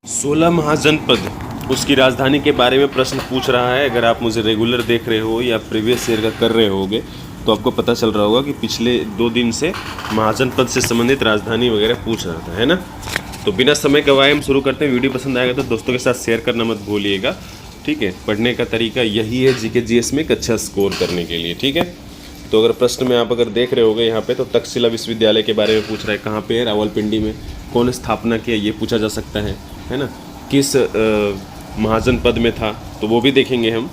16 महाजनपद उसकी राजधानी के बारे में प्रश्न पूछ रहा है। अगर आप मुझे रेगुलर देख रहे हो या प्रीवियस ईयर का कर रहे होगे तो आपको पता चल रहा होगा कि पिछले 2 दिन से महाजनपद से संबंधित राजधानी वगैरह पूछ रहा था, है ना। तो बिना समय गवाए हम शुरू करते हैं। वीडियो पसंद आएगा तो दोस्तों के साथ शेयर करना मत भूलिएगा, ठीक है। पढ़ने का तरीका यही है जीके जीएस में एक अच्छा स्कोर करने के लिए, ठीक है। तो अगर प्रश्न में आप अगर देख रहे होगे यहाँ पे तो तक्षशिला विश्वविद्यालय के बारे में पूछ रहा है, कहाँ पे है, रावलपिंडी में। कौन स्थापना किया ये पूछा जा सकता है ना। किस महाजनपद में था तो वो भी देखेंगे हम।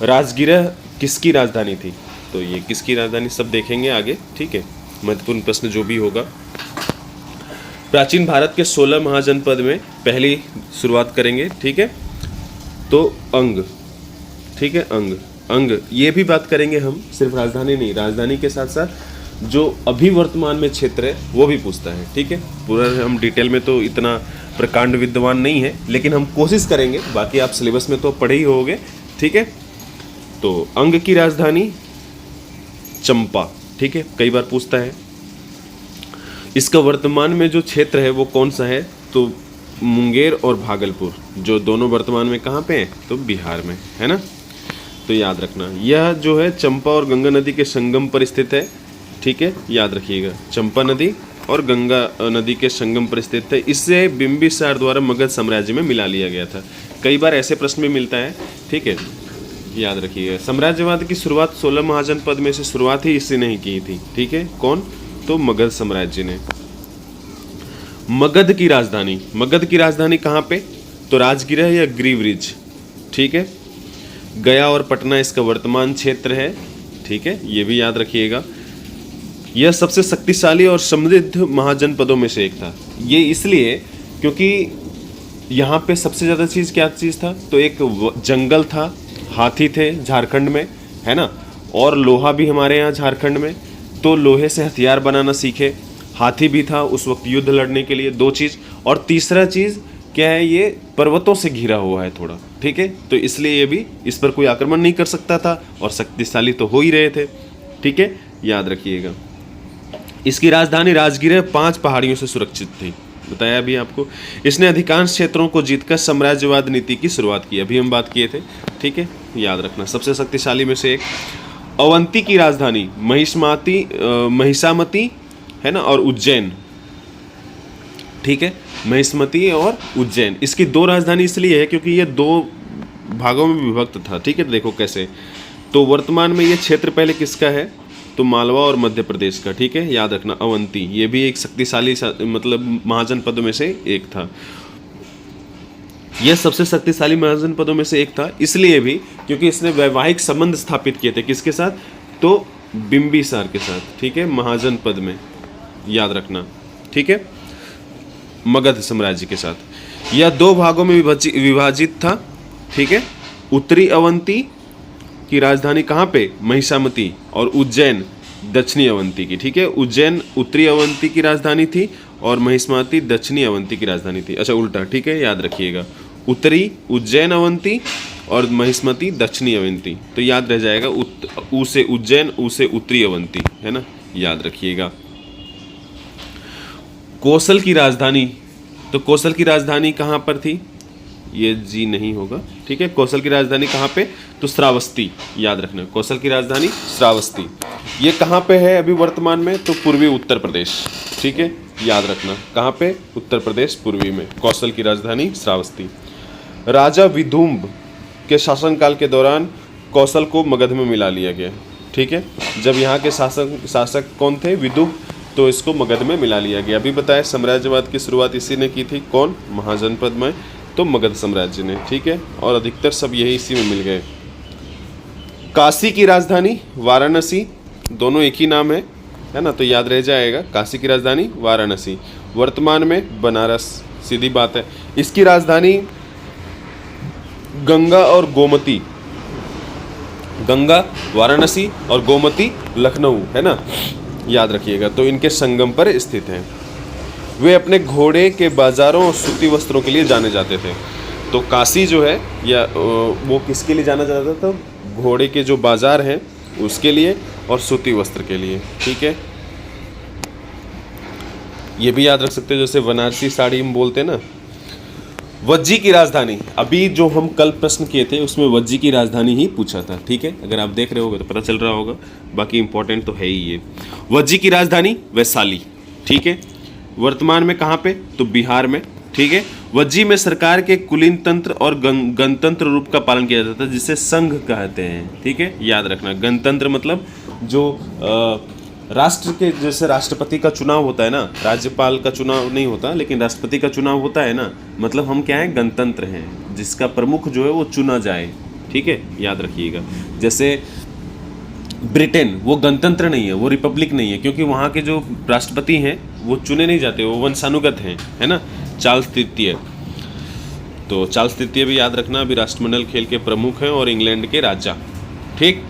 राजगिरह किसकी राजधानी थी, तो ये किसकी राजधानी सब देखेंगे आगे, ठीक है। महत्वपूर्ण प्रश्न जो भी होगा। प्राचीन भारत के 16 महाजनपद में पहली शुरुआत करेंगे, ठीक है। तो अंग, ठीक है, अंग ये भी बात करेंगे हम, सिर्फ राजधानी नहीं, राजधानी के साथ साथ जो अभी वर्तमान में क्षेत्र है वो भी पूछता है, ठीक है। पूरा हम डिटेल में तो इतना प्रकांड विद्वान नहीं है, लेकिन हम कोशिश करेंगे। बाकी आप सिलेबस में तो पढ़े ही होगे, ठीक है। तो अंग की राजधानी चंपा, ठीक है, कई बार पूछता है। इसका वर्तमान में जो क्षेत्र है वो कौन सा है, तो मुंगेर और भागलपुर, जो दोनों वर्तमान में कहाँ पे हैं, तो बिहार में, है ना। तो याद रखना, यह जो है चंपा और गंगा नदी के संगम पर स्थित है, ठीक है, याद रखिएगा। चंपा नदी और गंगा नदी के संगम पर स्थित है। इससे बिंबिसार द्वारा मगध साम्राज्य में मिला लिया गया था। कई बार ऐसे प्रश्न में मिलता है, ठीक है, याद रखिएगा। साम्राज्यवाद की शुरुआत 16 महाजनपद में से शुरुआत ही इससे नहीं की थी, ठीक है। कौन, तो मगध साम्राज्य ने। मगध की राजधानी कहाँ पे, तो राजगिरह या ग्रीवरिज, ठीक है। गया और पटना इसका वर्तमान क्षेत्र है, ठीक है, ये भी याद रखिएगा। यह सबसे शक्तिशाली और समृद्ध महाजनपदों में से एक था। ये इसलिए क्योंकि यहाँ पे सबसे ज़्यादा क्या चीज़ था, तो एक जंगल था, हाथी थे झारखंड में, है ना, और लोहा भी हमारे यहाँ झारखंड में, तो लोहे से हथियार बनाना सीखे। हाथी भी था उस वक्त युद्ध लड़ने के लिए, 2 चीज़। और तीसरा चीज़ क्या है, ये पर्वतों से घिरा हुआ है थोड़ा, ठीक है। तो इसलिए ये भी, इस पर कोई आक्रमण नहीं कर सकता था, और शक्तिशाली तो हो ही रहे थे, ठीक है, याद रखिएगा। इसकी राजधानी राजगिरह 5 पहाड़ियों से सुरक्षित थी, बताया अभी आपको। इसने अधिकांश क्षेत्रों को जीतकर साम्राज्यवाद नीति की शुरुआत की, अभी हम बात किए थे, ठीक है, याद रखना। सबसे शक्तिशाली में से एक। अवंती की राजधानी महिषामती, है ना, और उज्जैन, ठीक है, महिष्मती और उज्जैन। इसकी 2 राजधानी इसलिए है क्योंकि ये 2 भागों में विभक्त था, ठीक है। देखो कैसे, तो वर्तमान में ये क्षेत्र पहले किसका है, तो मालवा और मध्य प्रदेश का, ठीक है, याद रखना। अवंती ये भी एक शक्तिशाली मतलब महाजनपदों में से एक था। यह सबसे शक्तिशाली महाजनपदों में से एक था इसलिए भी क्योंकि इसने वैवाहिक संबंध स्थापित किए थे, किसके साथ, तो बिंबिसार के साथ, ठीक है, महाजनपद में, याद रखना, ठीक है, मगध साम्राज्य के साथ। यह 2 भागों में विभाजित था, ठीक है। उत्तरी अवंती की राजधानी कहाँ पे, महिषामती, और उज्जैन दक्षिणी अवंती की, ठीक है। उज्जैन उत्तरी अवंती की राजधानी थी और महिष्मती दक्षिणी अवंती की राजधानी थी। अच्छा उल्टा, ठीक है, याद रखिएगा। उत्तरी उज्जैन अवंती और महिष्मती दक्षिणी अवंती, तो याद रह जाएगा उ से उज्जैन, उ से उत्तरी अवंती, है ना, याद रखिएगा। कौशल की राजधानी, तो कौशल की राजधानी कहाँ पर थी, ये जी नहीं होगा, ठीक है। कौशल की राजधानी कहाँ पे, तो श्रावस्ती, याद रखना। कौशल की राजधानी श्रावस्ती, ये कहाँ पे है अभी वर्तमान में, तो पूर्वी उत्तर प्रदेश, ठीक है, याद रखना। कहाँ पे, उत्तर प्रदेश पूर्वी में कौशल की राजधानी श्रावस्ती। राजा विदुम्ब के शासनकाल के दौरान कौशल को मगध में मिला लिया गया, ठीक है। जब यहाँ के शासक कौन थे, विदुम्ब, तो इसको मगध में मिला लिया गया। अभी बताया साम्राज्यवाद की शुरुआत इसी ने की थी, कौन, महाजनपद में, तो मगध साम्राज्य ने, ठीक है। और अधिकतर सब यही इसी में मिल गए। काशी की राजधानी वाराणसी, दोनों एक ही नाम है ना, तो याद रह जाएगा। काशी की राजधानी वाराणसी, वर्तमान में बनारस, सीधी बात है। इसकी राजधानी गंगा और गोमती, गंगा वाराणसी और गोमती लखनऊ, है ना, याद रखिएगा। तो इनके संगम पर स्थित हैं। वे अपने घोड़े के बाजारों और सूती वस्त्रों के लिए जाने जाते थे। तो काशी जो है या वो किसके लिए जाना जाता था, घोड़े के जो बाजार हैं उसके लिए और सूती वस्त्र के लिए, ठीक है। ये भी याद रख सकते हो, जैसे बनारसी साड़ी हम बोलते हैं ना, वज्जी की राजधानी, अभी जो हम कल प्रश्न किए थे उसमें वज्जी की राजधानी ही पूछा था, ठीक है। अगर आप देख रहे होगे तो पता चल रहा होगा, बाकी इंपॉर्टेंट तो है ही ये। वज्जी की राजधानी वैशाली, ठीक है। वर्तमान में कहाँ पे, तो बिहार में, ठीक है। वज्जी में सरकार के कुलीन तंत्र और गणतंत्र रूप का पालन किया जाता है, जिसे संघ कहते हैं, ठीक है, याद रखना। गणतंत्र मतलब जो राष्ट्र के, जैसे राष्ट्रपति का चुनाव होता है ना, राज्यपाल का चुनाव नहीं होता, लेकिन राष्ट्रपति का चुनाव होता है ना, मतलब हम क्या हैं, गणतंत्र हैं, जिसका प्रमुख जो है वो चुना जाए, ठीक है, याद रखिएगा। जैसे ब्रिटेन, वो गणतंत्र नहीं है, वो रिपब्लिक नहीं है, क्योंकि वहाँ के जो राष्ट्रपति हैं वो चुने नहीं जाते, वो वंशानुगत हैं, है ना। चार्ल्स तृतीय, तो चार्ल्स तृतीय भी याद रखना, अभी राष्ट्रमंडल खेल के प्रमुख हैं और इंग्लैंड के राजा, ठीक।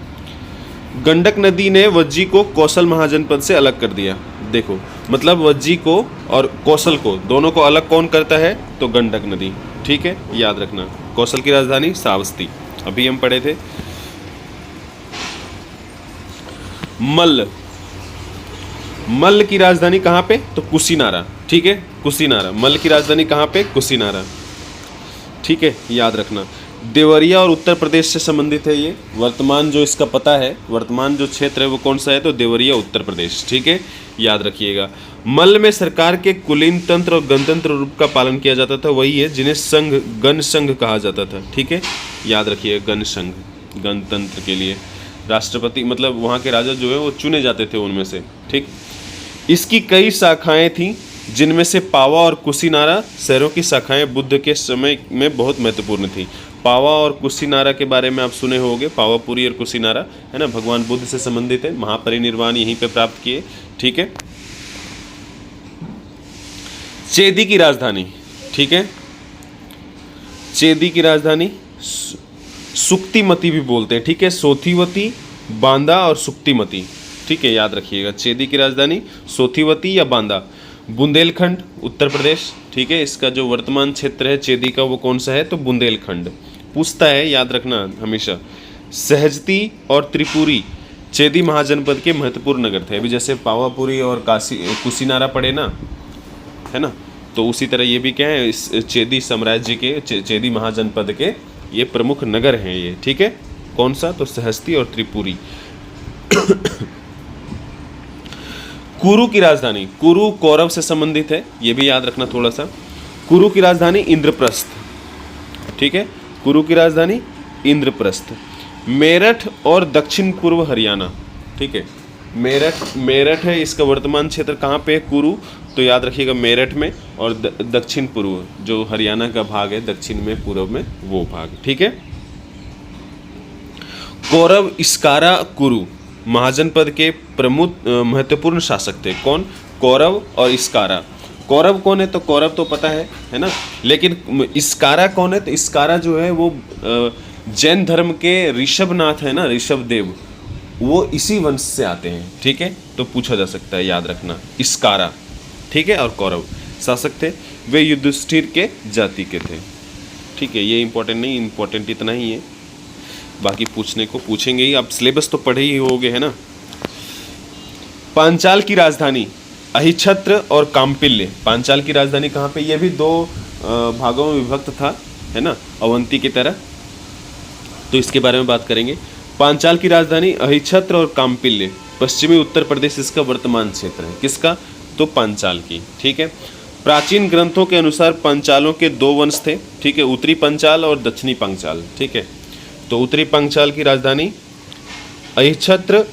गंडक नदी ने वज्जी को कौशल महाजनपद से अलग कर दिया। देखो, मतलब वज्जी को और कौशल को, दोनों को अलग कौन करता है, तो गंडक नदी, ठीक है, याद रखना। कौशल की राजधानी श्रावस्ती, अभी हम पढ़े थे। मल्ल की राजधानी कहाँ पे, तो कुशीनारा, ठीक है, कुशीनारा। मल्ल की राजधानी कहाँ पे, कुशीनारा, ठीक है, याद रखना। देवरिया और उत्तर प्रदेश से संबंधित है ये। वर्तमान जो इसका पता है, वर्तमान जो क्षेत्र है वो कौन सा है, तो देवरिया उत्तर प्रदेश, ठीक है, याद रखिएगा। मल्ल में सरकार के कुलीन तंत्र और गणतंत्र रूप का पालन किया जाता था, वही है जिन्हें संघ, गण संघ कहा जाता था, ठीक है, याद रखिएगा। गण संघ, गणतंत्र के लिए राष्ट्रपति, मतलब वहाँ के राजा जो है वो चुने जाते थे उनमें से, ठीक। इसकी कई शाखाएं थीं, जिनमें से पावा और कुशीनारा शहरों की शाखाएं बुद्ध के समय में बहुत महत्वपूर्ण थी। पावा और कुशीनारा के बारे में आप सुने होंगे, पावापुरी और कुशीनारा, है ना, भगवान बुद्ध से संबंधित है, महापरिनिर्वाण यहीं पे प्राप्त किए, ठीक है। चेदी की राजधानी, ठीक है, चेदी की राजधानी सुक्तिमती भी बोलते हैं, ठीक है, सोथीवती, बांदा और सुक्तिमती, ठीक है, याद रखिएगा। चेदी की राजधानी सोथीवती या बांदा। बुंदेलखंड उत्तर प्रदेश, ठीक है, इसका जो वर्तमान क्षेत्र है चेदी का वो कौन सा है, तो बुंदेलखंड। पूछता है, याद रखना हमेशा। सहजती और त्रिपुरी चेदी महाजनपद के महत्वपूर्ण नगर थे। अभी जैसे पावापुरी और कुशीनारा पड़े ना, है ना, तो उसी तरह ये भी क्या है, इस चेदी साम्राज्य के, चेदी महाजनपद के ये प्रमुख नगर हैं ये, ठीक है। कौन सा, तो सहस्ती और त्रिपुरी। कुरु की राजधानी, कुरु कौरव से संबंधित है, ये भी याद रखना थोड़ा सा। कुरु की राजधानी इंद्रप्रस्थ, ठीक है, कुरु की राजधानी इंद्रप्रस्थ। मेरठ और दक्षिण पूर्व हरियाणा, ठीक है, मेरठ है, इसका वर्तमान क्षेत्र कहाँ पे है, कुरु, तो याद रखिएगा मेरठ में, और दक्षिण पूर्व जो हरियाणा का भाग है, दक्षिण में, पूर्व में वो भाग, ठीक है। कौरव इस्कारा कुरु महाजनपद के प्रमुख महत्वपूर्ण शासक थे। कौन, कौरव और इस्कारा। कौरव कौन है, तो कौरव तो पता है ना, लेकिन इस्कारा कौन है, तो इस्कारा जो है वो जैन धर्म के ऋषभनाथ है ना, ऋषभदेव, वो इसी वंश से आते हैं, ठीक है, तो पूछा जा सकता है, याद रखना। इस्कारा, ठीक है, और कौरव शासक थे, वे युधिष्ठिर के जाति के थे, ठीक है। ये इंपॉर्टेंट नहीं, इंपॉर्टेंट इतना ही है, बाकी पूछने को पूछेंगे ही, आप सिलेबस तो पढ़े ही होगे, है ना। पांचाल की राजधानी अहिछत्र और काम्पिल्य। पांचाल की राजधानी कहाँ पे, ये भी दो भागों में विभक्त था, है ना, अवंती की तरह, तो इसके बारे में बात करेंगे। पांचाल की राजधानी अहिछत्र और काम्पिल्य, पश्चिमी उत्तर प्रदेश इसका वर्तमान क्षेत्र है। किसका, तो पांचाल की, ठीक है। प्राचीन ग्रंथों के अनुसार पांचालों के दो वंश थे, ठीक है, उत्तरी पांचाल और दक्षिणी पांचाल, ठीक है। तो उत्तरी पांचाल की राजधानी अहिछत्र,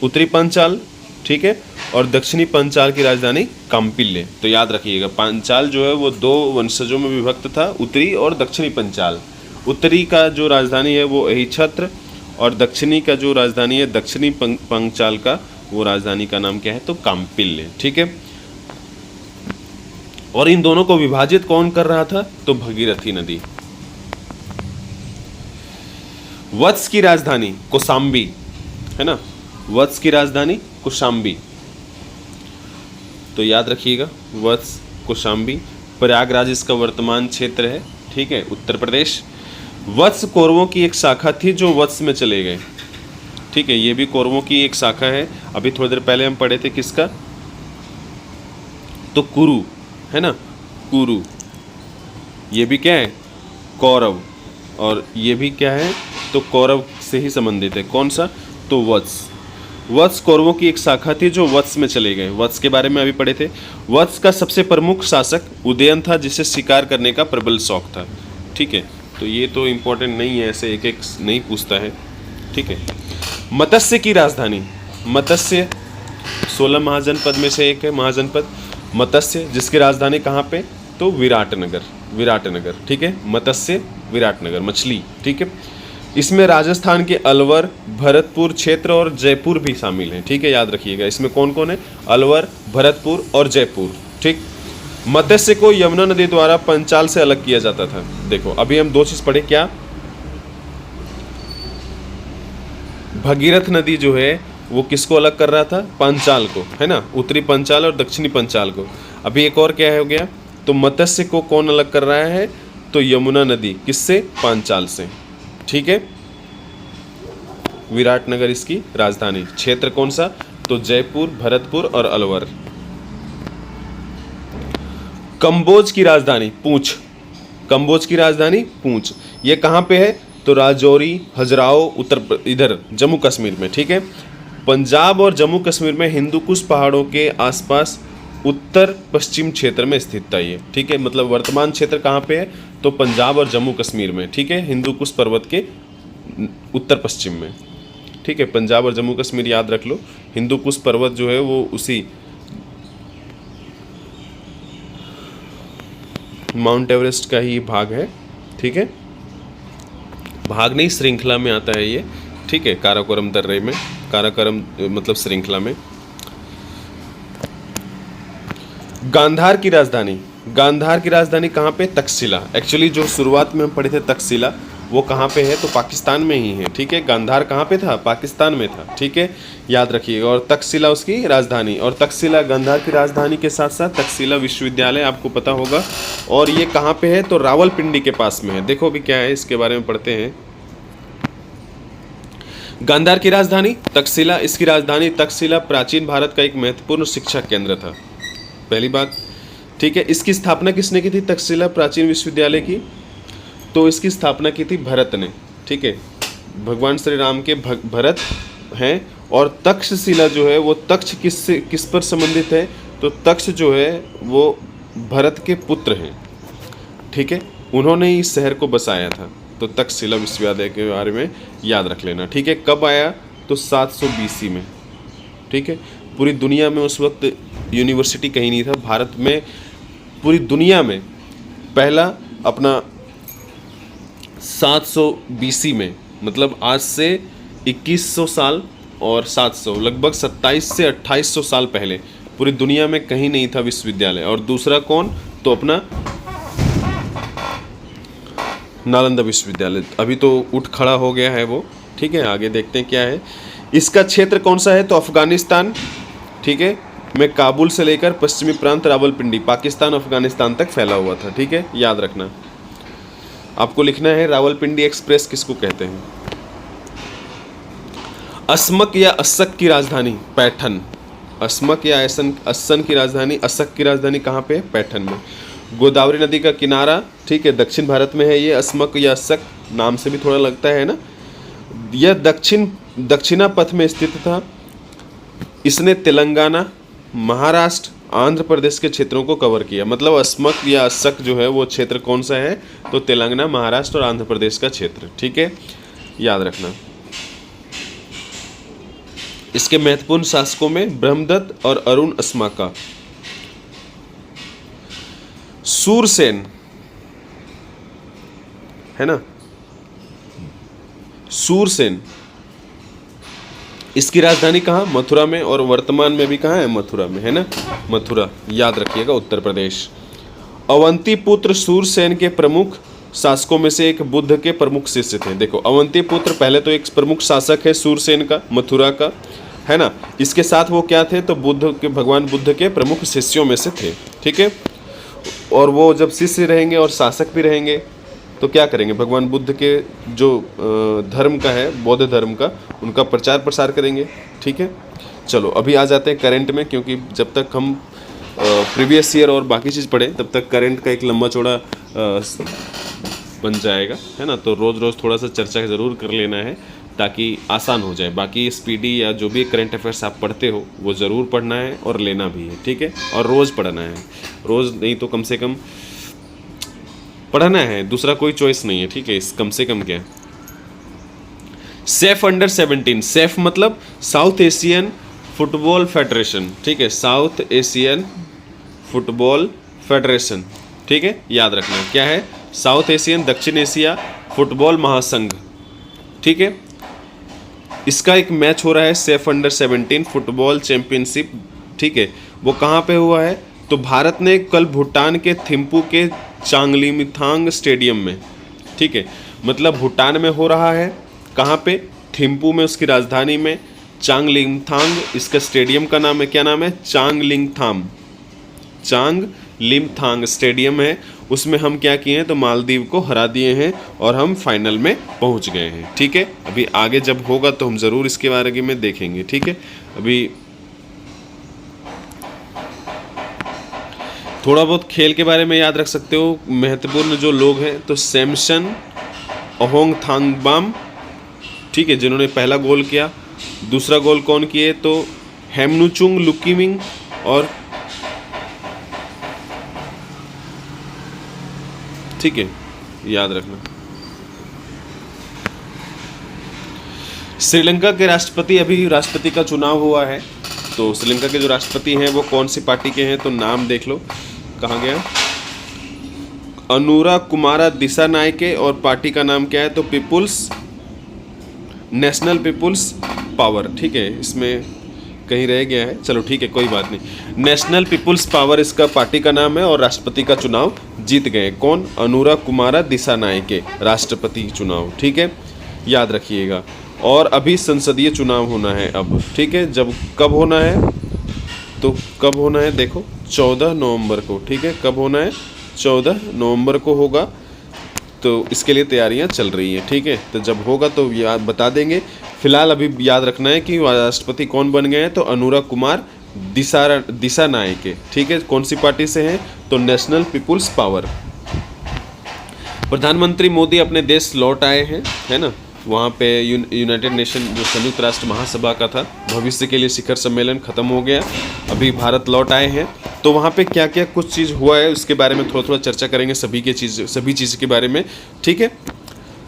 उत्तरी पांचाल, ठीक है, और दक्षिणी पांचाल की राजधानी काम्पिल्य। तो याद रखिएगा, पांचाल जो है वो दो वंशजों में विभक्त था, उत्तरी और दक्षिणी पांचाल। उत्तरी का जो राजधानी है वो अहिछत्र, और दक्षिणी का जो राजधानी है, दक्षिणी पांचाल का, वो राजधानी का नाम क्या है, तो काम्पिल्य, ठीक है। और इन दोनों को विभाजित कौन कर रहा था, तो भगीरथी नदी। वत्स की राजधानी कौशाम्बी, है ना, वत्स की राजधानी कौशाम्बी, तो याद रखिएगा, वत्स, कौशाम्बी। प्रयागराज इसका वर्तमान क्षेत्र है, ठीक है, उत्तर प्रदेश। वत्स कौरवों की एक शाखा थी जो वत्स में चले गए, ठीक है, ये भी कौरवों की एक शाखा है। अभी थोड़ी देर पहले हम पढ़े थे किसका, तो कुरु, है ना, कुरु, ये भी क्या है, कौरव, और ये भी क्या है, तो कौरव से ही संबंधित है। कौन सा, तो वत्स। वत्स कौरवों की एक शाखा थी जो वत्स में चले गए। वत्स के बारे में अभी पढ़े थे। वत्स का सबसे प्रमुख शासक उदयन था, जिसे शिकार करने का प्रबल शौक था। ठीक है, तो ये तो इम्पोर्टेंट नहीं है, ऐसे एक एक नहीं पूछता है। ठीक है, मत्स्य की राजधानी, मत्स्य 16 महाजनपद में से एक है महाजनपद मत्स्य, जिसकी राजधानी कहाँ पे, तो विराटनगर, विराटनगर। ठीक है, मत्स्य विराटनगर, मछली। ठीक है, इसमें राजस्थान के अलवर, भरतपुर क्षेत्र और जयपुर भी शामिल हैं। ठीक है, याद रखिएगा इसमें कौन कौन है, अलवर, भरतपुर और जयपुर। ठीक, मत्स्य को यमुना नदी द्वारा पंचाल से अलग किया जाता था। देखो अभी हम दो चीज पढ़े, क्या, भगीरथ नदी जो है वो किसको अलग कर रहा था, पंचाल को, है ना, उत्तरी पंचाल और दक्षिणी पंचाल को। अभी एक और क्या हो गया, तो मत्स्य को कौन अलग कर रहा है, तो यमुना नदी, किससे, पांचाल से। ठीक है, विराटनगर इसकी राजधानी, क्षेत्र कौन सा, तो जयपुर, भरतपुर और अलवर। कंबोज की राजधानी पूंछ, कंबोज की राजधानी पूंछ, ये कहाँ पे है, तो राजौरी, हजराओ, इधर जम्मू कश्मीर में। ठीक है, पंजाब और जम्मू कश्मीर में हिंदू कुश पहाड़ों के आसपास उत्तर पश्चिम क्षेत्र में स्थित था ये। ठीक है, मतलब वर्तमान क्षेत्र कहाँ पे है, तो पंजाब और जम्मू कश्मीर में। ठीक है, हिंदू कुश पर्वत के उत्तर पश्चिम में। ठीक है, पंजाब और जम्मू कश्मीर याद रख लो। हिंदू कुश पर्वत जो है वो उसी माउंट एवरेस्ट का ही भाग है। ठीक है, भाग नहीं, श्रृंखला में आता है ये। ठीक है, काराकोरम दर्रे में, काराकोरम मतलब श्रृंखला में। गांधार की राजधानी, गांधार की राजधानी कहाँ पे, तक्षशिला। एक्चुअली जो शुरुआत में हम पढ़े थे तक्षशिला, वो कहाँ पे है, तो पाकिस्तान में ही है। ठीक है, गांधार कहाँ पे था, पाकिस्तान में था। ठीक है, याद रखिएगा। और तक्षशिला उसकी राजधानी, और तक्षशिला गांधार की राजधानी के साथ साथ तक्षशिला विश्वविद्यालय आपको पता होगा। और ये कहाँ पे है, तो रावलपिंडी के पास में है। देखो अभी क्या है, इसके बारे में पढ़ते हैं। गांधार की राजधानी तक्षशिला, इसकी राजधानी तक्षशिला प्राचीन भारत का एक महत्वपूर्ण शिक्षा केंद्र था, पहली बात। ठीक है, इसकी स्थापना किसने की थी, तक्षशिला प्राचीन विश्वविद्यालय की, तो इसकी स्थापना की थी भरत ने। ठीक है, भगवान श्री राम के भरत हैं। और तक्षशिला जो है वो तक्ष किस पर संबंधित है, तो तक्ष जो है वो भरत के पुत्र हैं। ठीक है, उन्होंने ही इस शहर को बसाया था। तो तक्षशिला विश्वविद्यालय के बारे में याद रख लेना। ठीक है, कब आया, तो 700 BC में। ठीक है, पूरी दुनिया में उस वक्त यूनिवर्सिटी कहीं नहीं था। भारत में पूरी दुनिया में पहला अपना 700 BC में, मतलब आज से 2100 साल और 700, लगभग 27 से 2800 साल पहले पूरी दुनिया में कहीं नहीं था विश्वविद्यालय। और दूसरा कौन, तो अपना नालंदा विश्वविद्यालय। अभी तो उठ खड़ा हो गया है वो। ठीक है, आगे देखते हैं क्या है। इसका क्षेत्र कौन सा है, तो अफगानिस्तान। ठीक है, में काबुल से लेकर पश्चिमी प्रांत रावलपिंडी, पाकिस्तान अफगानिस्तान तक फैला हुआ था। ठीक है, याद रखना। आपको लिखना है रावलपिंडी एक्सप्रेस किसको कहते हैं। असमक या असक की राजधानी पैठन, असमक या असन की राजधानी, असक की राजधानी कहाँ पे है, पैठन में। गोदावरी नदी का किनारा, ठीक है, दक्षिण भारत में है ये। असमक या असक नाम से भी थोड़ा लगता है ना। यह दक्षिणा पथ में स्थित था। इसने तेलंगाना, महाराष्ट्र, आंध्र प्रदेश के क्षेत्रों को कवर किया। मतलब असमक या असक जो है वो क्षेत्र कौन सा है, तो तेलंगाना, महाराष्ट्र और आंध्र प्रदेश का क्षेत्र। ठीक है, याद रखना। इसके महत्वपूर्ण शासकों में ब्रह्मदत्त और अरुण अस्माका। सूरसेन है ना, सूरसेन, इसकी राजधानी कहाँ, मथुरा में। और वर्तमान में भी कहाँ है, मथुरा में, है ना, मथुरा, याद रखिएगा, उत्तर प्रदेश। अवंती पुत्र सूरसेन के प्रमुख शासकों में से एक बुद्ध के प्रमुख शिष्य थे। देखो अवंती पुत्र पहले तो एक प्रमुख शासक है सूरसेन का, मथुरा का, है ना। इसके साथ वो क्या थे, तो बुद्ध के, भगवान बुद्ध के प्रमुख शिष्यों में से थे। ठीक है, और वो जब शिष्य रहेंगे और शासक भी रहेंगे तो क्या करेंगे, भगवान बुद्ध के जो धर्म का है, बौद्ध धर्म का, उनका प्रचार प्रसार करेंगे। ठीक है, चलो अभी आ जाते हैं करंट में, क्योंकि जब तक हम प्रीवियस ईयर और बाकी चीज़ पढ़ें तब तक करंट का एक लंबा चौड़ा बन जाएगा, है ना। तो रोज़ रोज़ थोड़ा सा चर्चा ज़रूर कर लेना है ताकि आसान हो जाए। बाकी स्पीडी या जो भी करंट अफेयर्स आप पढ़ते हो वो ज़रूर पढ़ना है और लेना भी है, ठीक है। और रोज़ पढ़ना है, रोज़ नहीं तो कम से कम पढ़ना है, दूसरा कोई चॉइस नहीं है, ठीक है। इस कम से कम क्या है, सेफ अंडर 17, सेफ मतलब साउथ एशियन फुटबॉल फेडरेशन, ठीक है, साउथ एशियन फुटबॉल फेडरेशन, ठीक है, याद रखना क्या है, साउथ एशियन दक्षिण एशिया फुटबॉल महासंघ, ठीक है। इसका एक मैच हो रहा है सेफ अंडर 17 फुटबॉल चैंपियनशिप, ठीक है। वो कहाँ पे हुआ है, तो भारत ने कल भूटान के थिम्पू के चांगलिमिथांग स्टेडियम में, ठीक है, मतलब भूटान में हो रहा है, कहाँ पे, थिम्पू में, उसकी राजधानी में, चांगलिंगथांग इसका स्टेडियम का नाम है, क्या नाम है, चांगलिंगथांग स्टेडियम है। उसमें हम क्या किए हैं, तो मालदीव को हरा दिए हैं और हम फाइनल में पहुंच गए हैं, ठीक है। अभी आगे जब होगा तो हम ज़रूर इसके बारे में देखेंगे, ठीक है। अभी थोड़ा बहुत खेल के बारे में याद रख सकते हो, महत्वपूर्ण जो लोग हैं तो सैमसन अहोंगथांगबाम, ठीक है, जिन्होंने पहला गोल किया। दूसरा गोल कौन किए, तो हेमनुचुंग लुकीमिंग और, ठीक है, याद रखना। श्रीलंका के राष्ट्रपति, अभी राष्ट्रपति का चुनाव हुआ है, तो श्रीलंका के जो राष्ट्रपति हैं वो कौन सी पार्टी के हैं, तो नाम देख लो, कहाँ गया, अनुरा कुमारा दिसानायके, और पार्टी का नाम क्या है, तो नेशनल पीपुल्स पावर, ठीक है, इसमें कहीं रह गया है, चलो ठीक है, कोई बात नहीं। नेशनल पीपुल्स पावर इसका पार्टी का नाम है और राष्ट्रपति का चुनाव जीत गए कौन, अनुरा कुमारा दिसानायके, राष्ट्रपति चुनाव, ठीक है, याद रखिएगा। और अभी संसदीय चुनाव होना है अब, ठीक है, जब कब होना है, तो कब होना है, देखो 14 नवंबर को, ठीक है, कब होना है, 14 नवंबर को होगा, तो इसके लिए तैयारियां चल रही हैं, ठीक है। तो जब होगा तो याद बता देंगे। फिलहाल अभी याद रखना है कि राष्ट्रपति कौन बन गए हैं, तो अनुरा कुमार दिसानायके, ठीक है, कौन सी पार्टी से हैं, तो नेशनल पीपुल्स पावर। प्रधानमंत्री मोदी अपने देश लौट आए हैं, है ना, वहाँ पे यूनाइटेड नेशन जो संयुक्त राष्ट्र महासभा का था भविष्य के लिए शिखर सम्मेलन खत्म हो गया, अभी भारत लौट आए हैं, तो वहाँ पे क्या क्या कुछ चीज़ हुआ है उसके बारे में थोड़ा थोड़ा चर्चा करेंगे, सभी चीज़ के बारे में, ठीक है।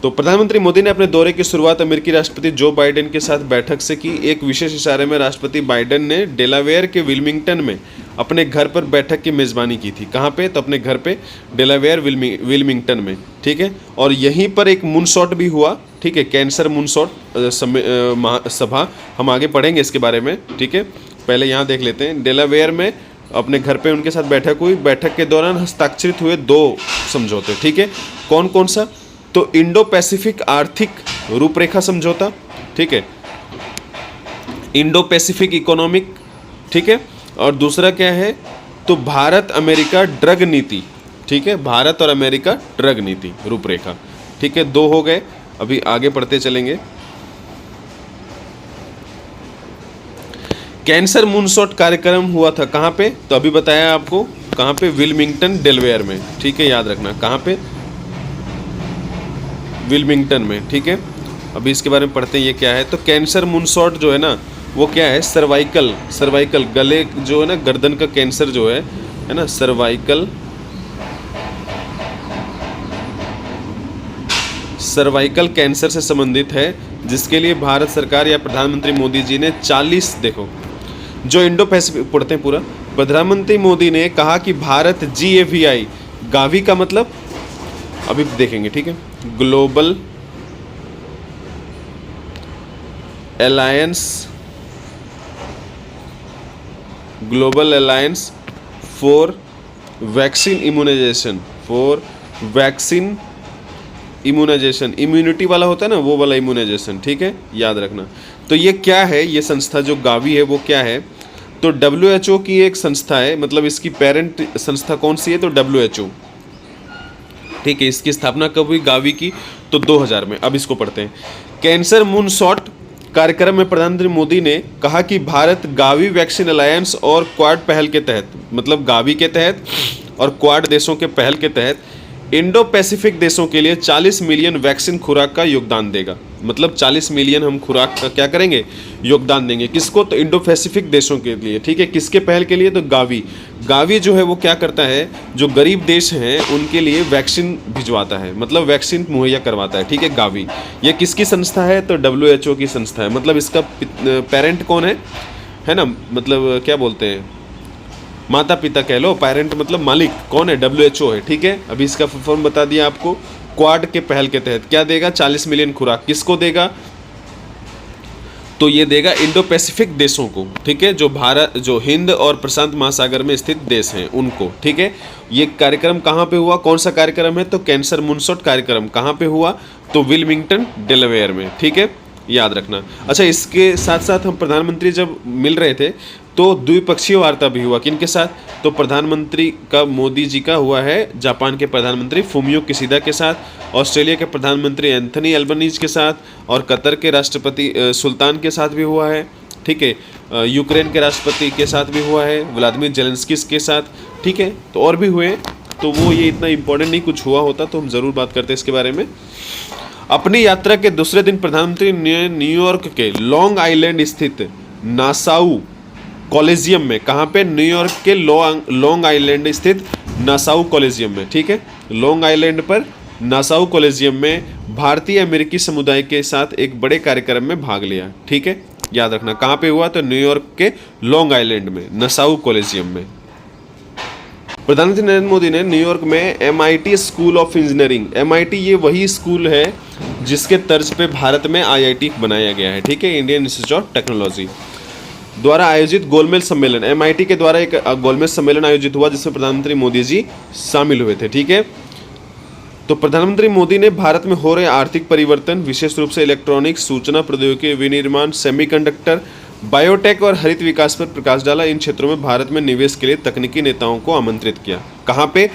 तो प्रधानमंत्री मोदी ने अपने दौरे की शुरुआत अमेरिकी राष्ट्रपति जो बाइडेन के साथ बैठक से की। एक विशेष इशारे में राष्ट्रपति बाइडेन ने डेलावेयर के विल्मिंगटन में अपने घर पर बैठक की मेज़बानी की थी। कहाँ पे, तो अपने घर पे डेलावेयर विल्मिंगटन में, ठीक है। और यहीं पर एक मूनशॉट भी हुआ, ठीक है, कैंसर मूनशॉट सभा, हम आगे पढ़ेंगे इसके बारे में, ठीक है, पहले यहाँ देख लेते हैं। डेलावेयर में अपने घर पे उनके साथ बैठक हुई, बैठक के दौरान हस्ताक्षरित हुए 2 समझौते, ठीक है, कौन कौन सा, तो इंडो पैसिफिक आर्थिक रूपरेखा समझौता, ठीक है, इंडो पैसिफिक इकोनॉमिक, ठीक है, और दूसरा क्या है, तो भारत अमेरिका ड्रग नीति, ठीक है, भारत और अमेरिका ड्रग नीति रूपरेखा, ठीक है, 2 हो गए। अभी आगे पढ़ते चलेंगे। कैंसर मूनशॉट कार्यक्रम हुआ था कहाँ पे, तो अभी बताया आपको, कहाँ पे, विल्मिंगटन डेलावेयर में, ठीक है, याद रखना कहाँ पे, विल्मिंगटन में, ठीक है। अभी इसके बारे में पढ़ते हैं ये क्या है। तो कैंसर मूनशॉट जो है ना वो क्या है, सर्वाइकल गले जो है ना, गर्दन का कैंसर जो है ना, सर्वाइकल कैंसर से संबंधित है, जिसके लिए भारत सरकार या प्रधानमंत्री मोदी जी ने 40, देखो जो इंडो पैसिफिक, पढ़ते हैं पूरा। प्रधानमंत्री मोदी ने कहा कि भारत GAVI, गावी का मतलब अभी देखेंगे, ठीक है, global alliance for vaccine immunization, immunity वाला होता है ना, वो वाला इम्यूनाइजेशन, ठीक है, याद रखना। तो ये क्या है, ये संस्था जो गावी है वो क्या है, तो WHO की एक संस्था है, मतलब इसकी पेरेंट संस्था कौन सी है, तो WHO, ठीक है। इसकी स्थापना कब हुई गावी की, तो 2000 में। अब इसको पढ़ते हैं। कैंसर मूनशॉट कार्यक्रम में प्रधानमंत्री मोदी ने कहा कि भारत गावी वैक्सीन अलायंस और क्वाड पहल के तहत, मतलब गावी के तहत और क्वाड देशों के पहल के तहत इंडो पैसिफिक देशों के लिए 40 मिलियन वैक्सीन खुराक का योगदान देगा। मतलब 40 मिलियन हम खुराक का क्या करेंगे, योगदान देंगे। किसको, तो इंडो पैसिफिक देशों के लिए, ठीक है। किसके पहल के लिए, तो गावी जो है वो क्या करता है, जो गरीब देश हैं उनके लिए वैक्सीन भिजवाता है, मतलब वैक्सीन मुहैया करवाता है, ठीक है। गावी ये किसकी संस्था है, तो WHO की संस्था है। मतलब इसका पेरेंट कौन है ना, मतलब क्या बोलते हैं, माता पिता कह लो, पेरेंट मतलब मालिक कौन है, WHO है, ठीक है। अभी इसका फुल फॉर्म बता दिया आपको। क्वाड के पहल के तहत क्या देगा, 40 मिलियन खुराक। किसको देगा, तो ये देगा इंडो पैसिफिक देशों को, ठीक है, जो हिंद और प्रशांत महासागर में स्थित देश हैं उनको, ठीक है। ये कार्यक्रम कहाँ पे हुआ, कौन सा कार्यक्रम है, तो कैंसर मूनशॉट कार्यक्रम कहाँ पे हुआ, तो विल्मिंगटन डेलावेयर में, ठीक है, याद रखना। अच्छा, इसके साथ साथ हम प्रधानमंत्री जब मिल रहे थे तो द्विपक्षीय वार्ता भी हुआ। किनके साथ, तो प्रधानमंत्री का मोदी जी का हुआ है जापान के प्रधानमंत्री फुमियो किशिदा के साथ, ऑस्ट्रेलिया के प्रधानमंत्री एंथनी अल्बनीज के साथ, और कतर के राष्ट्रपति सुल्तान के साथ भी हुआ है, ठीक है। यूक्रेन के राष्ट्रपति के साथ भी हुआ है, व्लादिमीर जेलेंस्की के साथ, ठीक है। तो और भी हुए, तो वो ये इतना इंपॉर्टेंट नहीं, कुछ हुआ होता तो हम ज़रूर बात करते इसके बारे में। अपनी यात्रा के दूसरे दिन प्रधानमंत्री ने न्यूयॉर्क के लॉन्ग आइलैंड स्थित नासाउ कॉलेजियम में, कहाँ पे, न्यूयॉर्क के लॉन्ग आइलैंड स्थित नासाउ कॉलेजियम में, ठीक है, लॉन्ग आइलैंड पर नासाउ कॉलेजियम में भारतीय अमेरिकी समुदाय के साथ एक बड़े कार्यक्रम में भाग लिया, ठीक है, याद रखना। कहाँ पे हुआ, तो न्यूयॉर्क के लॉन्ग आइलैंड में, नासाउ कॉलेजियम में। प्रधानमंत्री नरेंद्र मोदी ने न्यूयॉर्क में MIT school of engineering, MIT ये वही स्कूल है जिसके तर्ज पे भारत में IIT बनाया गया है, ठीक है, इंडियन इंस्टीट्यूट ऑफ टेक्नोलॉजी द्वारा आयोजित गोलमेज सम्मेलन, MIT के द्वारा एक गोलमेज सम्मेलन आयोजित हुआ जिसमें प्रधानमंत्री मोदी जी शामिल हुए थे, ठीक है। तो प्रधानमंत्री मोदी ने भारत में हो रहे आर्थिक परिवर्तन, विशेष रूप से इलेक्ट्रॉनिक्स, सूचना प्रौद्योगिकी, विनिर्माण, सेमीकंडक्टर, बायोटेक और हरित विकास पर प्रकाश डाला। इन क्षेत्रों में भारत में निवेश के लिए तकनीकी नेताओं को आमंत्रित किया। कहाँ पे,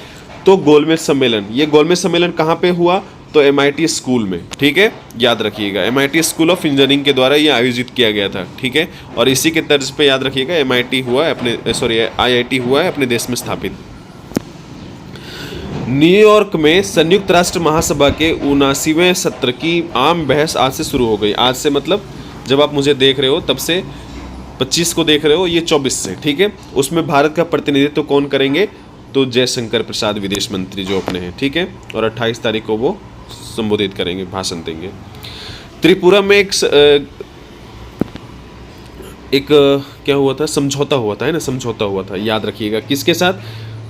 तो गोलमेज सम्मेलन। ये गोलमेज सम्मेलन कहाँ पे हुआ, तो MIT स्कूल में, ठीक है, याद रखिएगा। MIT स्कूल ऑफ इंजीनियरिंग के द्वारा ये आयोजित किया गया था, ठीक है। और इसी के तर्ज पे याद रखिएगा IIT हुआ है अपने देश में स्थापित। न्यूयॉर्क में संयुक्त राष्ट्र महासभा के 79वें सत्र की आम बहस आज से शुरू हो गई। आज से मतलब जब आप मुझे देख रहे हो तब से 25 को देख रहे हो, ये 24 से, ठीक है। उसमें भारत का प्रतिनिधित्व कौन करेंगे, तो जयशंकर प्रसाद विदेश मंत्री जो अपने हैं, ठीक है। और 28 तारीख को वो संबोधित करेंगे, भाषण देंगे। त्रिपुरा में एक क्या हुआ था, समझौता हुआ था, है ना, समझौता हुआ था, याद रखिएगा। किसके साथ,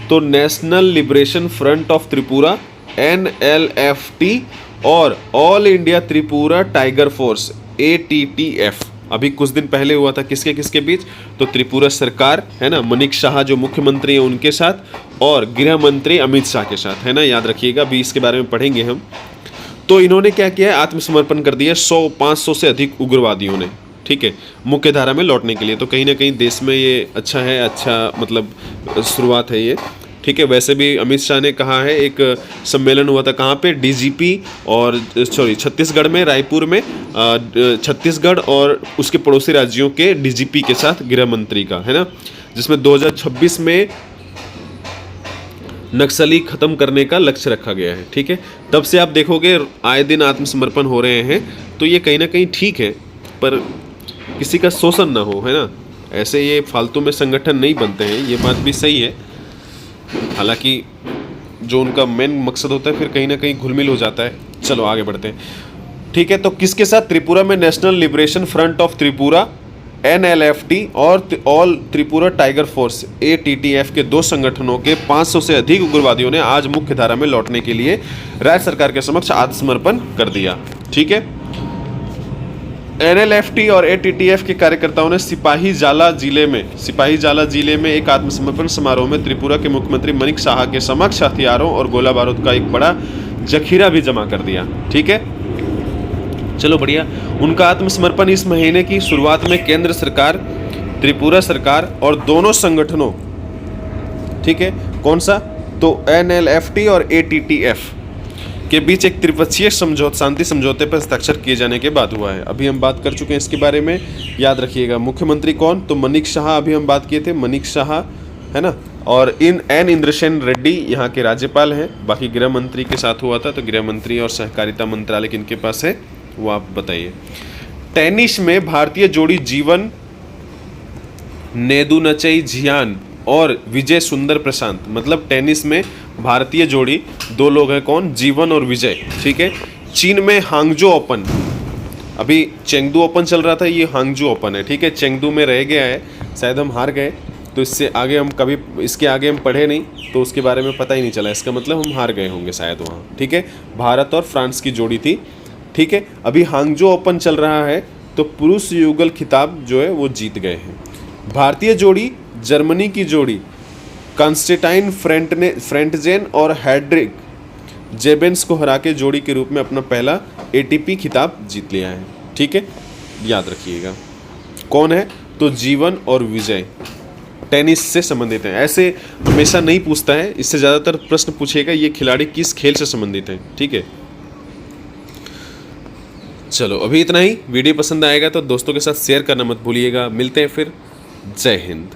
तो national liberation front of Tripura NLFT और all India Tripura tiger force ATTF अभी कुछ दिन पहले हुआ था। किसके किसके बीच, तो त्रिपुरा सरकार है ना, मनिक शाह जो मुख्यमंत्री हैं उनके साथ, और गृह मंत्री अमित शाह के साथ, है ना, याद रखिएगा। अभी इसके बारे में पढ़ेंगे हम। तो इन्होंने क्या किया, आत्मसमर्पण कर दिया 500 से अधिक उग्रवादियों ने, ठीक है, मुख्य धारा में लौटने के लिए। तो कहीं ना कहीं देश में ये अच्छा है, अच्छा मतलब शुरुआत है ये, ठीक है। वैसे भी अमित शाह ने कहा है, एक सम्मेलन हुआ था कहाँ पे, DGP और छत्तीसगढ़ में, रायपुर में, छत्तीसगढ़ और उसके पड़ोसी राज्यों के DGP के साथ गृह मंत्री का, है ना, जिसमें 2026 में नक्सली खत्म करने का लक्ष्य रखा गया है, ठीक है। तब से आप देखोगे आए दिन आत्मसमर्पण हो रहे हैं, तो ये कहीं ना कहीं ठीक है, पर किसी का शोषण ना हो, है ना, ऐसे ये फालतू में संगठन नहीं बनते हैं, ये बात भी सही है। हालांकि जो उनका मेन मकसद होता है फिर कहीं ना कहीं घुलमिल हो जाता है। चलो आगे बढ़ते हैं, ठीक है। तो किसके साथ, त्रिपुरा में national liberation front of Tripura NLFT और all Tripura tiger force ATTF के दो संगठनों के 500 से अधिक उग्रवादियों ने आज मुख्य धारा में लौटने के लिए राज्य सरकार के समक्ष आत्मसमर्पण कर दिया, ठीक है। NLFT और ATTF के कार्यकर्ताओं ने सिपाही जाला जिले में एक आत्मसमर्पण समारोह में त्रिपुरा के मुख्यमंत्री मनिक शाह के समक्ष हथियारों और गोला बारूद का एक बड़ा जखीरा भी जमा कर दिया, ठीक है। चलो बढ़िया। उनका आत्मसमर्पण इस महीने की शुरुआत में केंद्र सरकार, त्रिपुरा सरकार और दोनों संगठनों, ठीक है, कौन सा, तो NLFT और ATTF के बीच एक त्रिपक्षीय शांति समझौते पर हस्ताक्षर किए जाने के बाद हुआ है। अभी हम बात कर चुके हैं इसके बारे में, याद रखिएगा। मुख्यमंत्री कौन, तो मनिक शाह, अभी हम बात किए थे, मनिक शाह है ना। और एन इंद्रसेन रेड्डी यहाँ के राज्यपाल हैं। बाकी गृह मंत्री के साथ हुआ था, तो गृह मंत्री और सहकारिता मंत्रालय किनके पास है वो आप बताइए। टेनिस में भारतीय जोड़ी जीवन नेदुनचई झियान और विजय सुंदर प्रशांत, मतलब टेनिस में भारतीय जोड़ी दो लोग हैं, कौन, जीवन और विजय, ठीक है। चीन में हांगजो ओपन, अभी चेंगदू ओपन चल रहा था, ये हांगजो ओपन है, ठीक है। चेंगदू में रह गया है, शायद हम हार गए, तो इससे आगे हम कभी, इसके आगे हम पढ़े नहीं तो उसके बारे में पता ही नहीं चला, इसका मतलब हम हार गए होंगे शायद वहाँ, ठीक है। भारत और फ्रांस की जोड़ी थी, ठीक है। अभी हांगजो ओपन चल रहा है, तो पुरुष युगल खिताब जो है वो जीत गए हैं। भारतीय जोड़ी जर्मनी की जोड़ी कॉन्स्टेंटाइन फ्रेंटजेन और हेड्रिक जेबेंस को हरा के जोड़ी के रूप में अपना पहला ATP खिताब जीत लिया है, ठीक है, याद रखिएगा। कौन है, तो जीवन और विजय टेनिस से संबंधित हैं। ऐसे हमेशा नहीं पूछता है, इससे ज़्यादातर प्रश्न पूछेगा ये खिलाड़ी किस खेल से संबंधित हैं, ठीक है। चलो अभी इतना ही। वीडियो पसंद आएगा तो दोस्तों के साथ शेयर करना मत भूलिएगा। मिलते हैं फिर। जय हिंद।